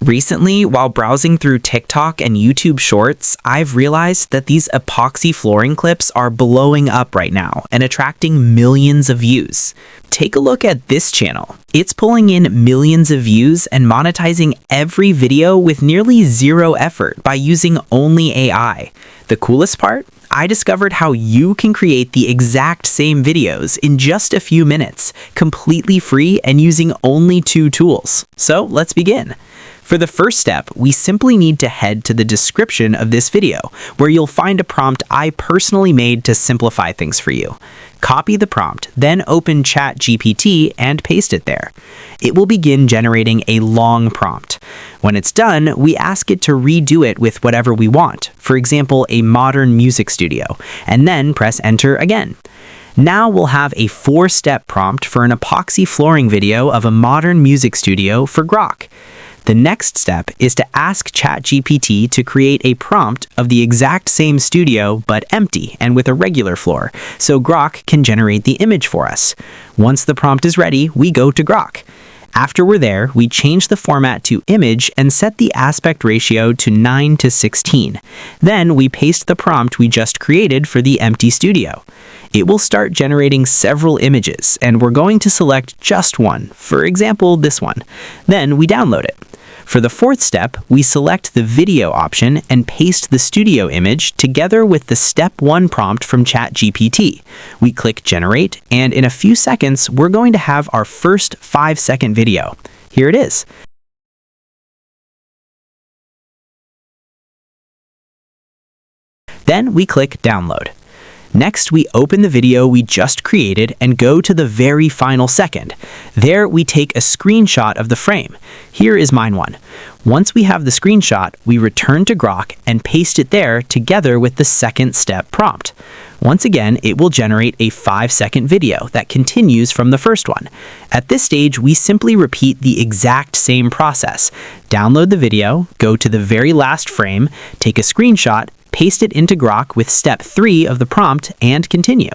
Recently, while browsing through TikTok and YouTube Shorts, I've realized that these epoxy flooring clips are blowing up right now and attracting millions of views. Take a look at this channel. It's pulling in millions of views and monetizing every video with nearly zero effort by using only AI. The coolest part? I discovered how you can create the exact same videos in just a few minutes, completely free and using only 2 tools. So let's begin. For the first step, we simply need to head to the description of this video, where you'll find a prompt I personally made to simplify things for you. Copy the prompt, then open ChatGPT and paste it there. It will begin generating a long prompt. When it's done, we ask it to redo it with whatever we want, for example, a modern music studio, and then press enter again. Now we'll have a 4-step prompt for an epoxy flooring video of a modern music studio for Grok. The next step is to ask ChatGPT to create a prompt of the exact same studio but empty and with a regular floor, so Grok can generate the image for us. Once the prompt is ready, we go to Grok. After we're there, we change the format to image and set the aspect ratio to 9:16. Then we paste the prompt we just created for the empty studio. It will start generating several images, and we're going to select just one, for example, this one. Then we download it. For the 4th step, we select the video option and paste the studio image together with the step 1 prompt from ChatGPT. We click generate, and in a few seconds, we're going to have our first 5-second video. Here it is. Then we click download. Next, we open the video we just created and go to the very final second. There, we take a screenshot of the frame. Here is mine one. Once we have the screenshot, we return to Grok and paste it there together with the 2nd step prompt. Once again, it will generate a 5-second video that continues from the first one. At this stage, we simply repeat the exact same process. Download the video, go to the very last frame, take a screenshot, paste it into Grok with step 3 of the prompt, and continue.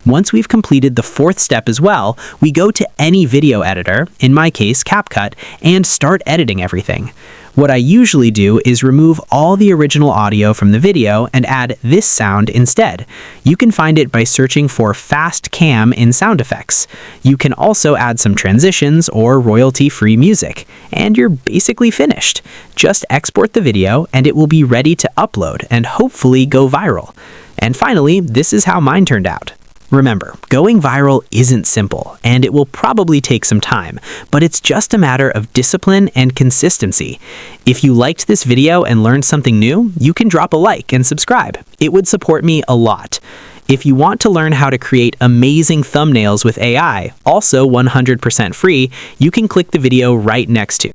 Once we've completed the 4th step as well, we go to any video editor, in my case CapCut, and start editing everything. What I usually do is remove all the original audio from the video and add this sound instead. You can find it by searching for Fast Cam in sound effects. You can also add some transitions or royalty-free music, and you're basically finished. Just export the video and it will be ready to upload and hopefully go viral. And finally, this is how mine turned out. Remember, going viral isn't simple, and it will probably take some time, but it's just a matter of discipline and consistency. If you liked this video and learned something new, you can drop a like and subscribe. It would support me a lot. If you want to learn how to create amazing thumbnails with AI, also 100% free, you can click the video right next to.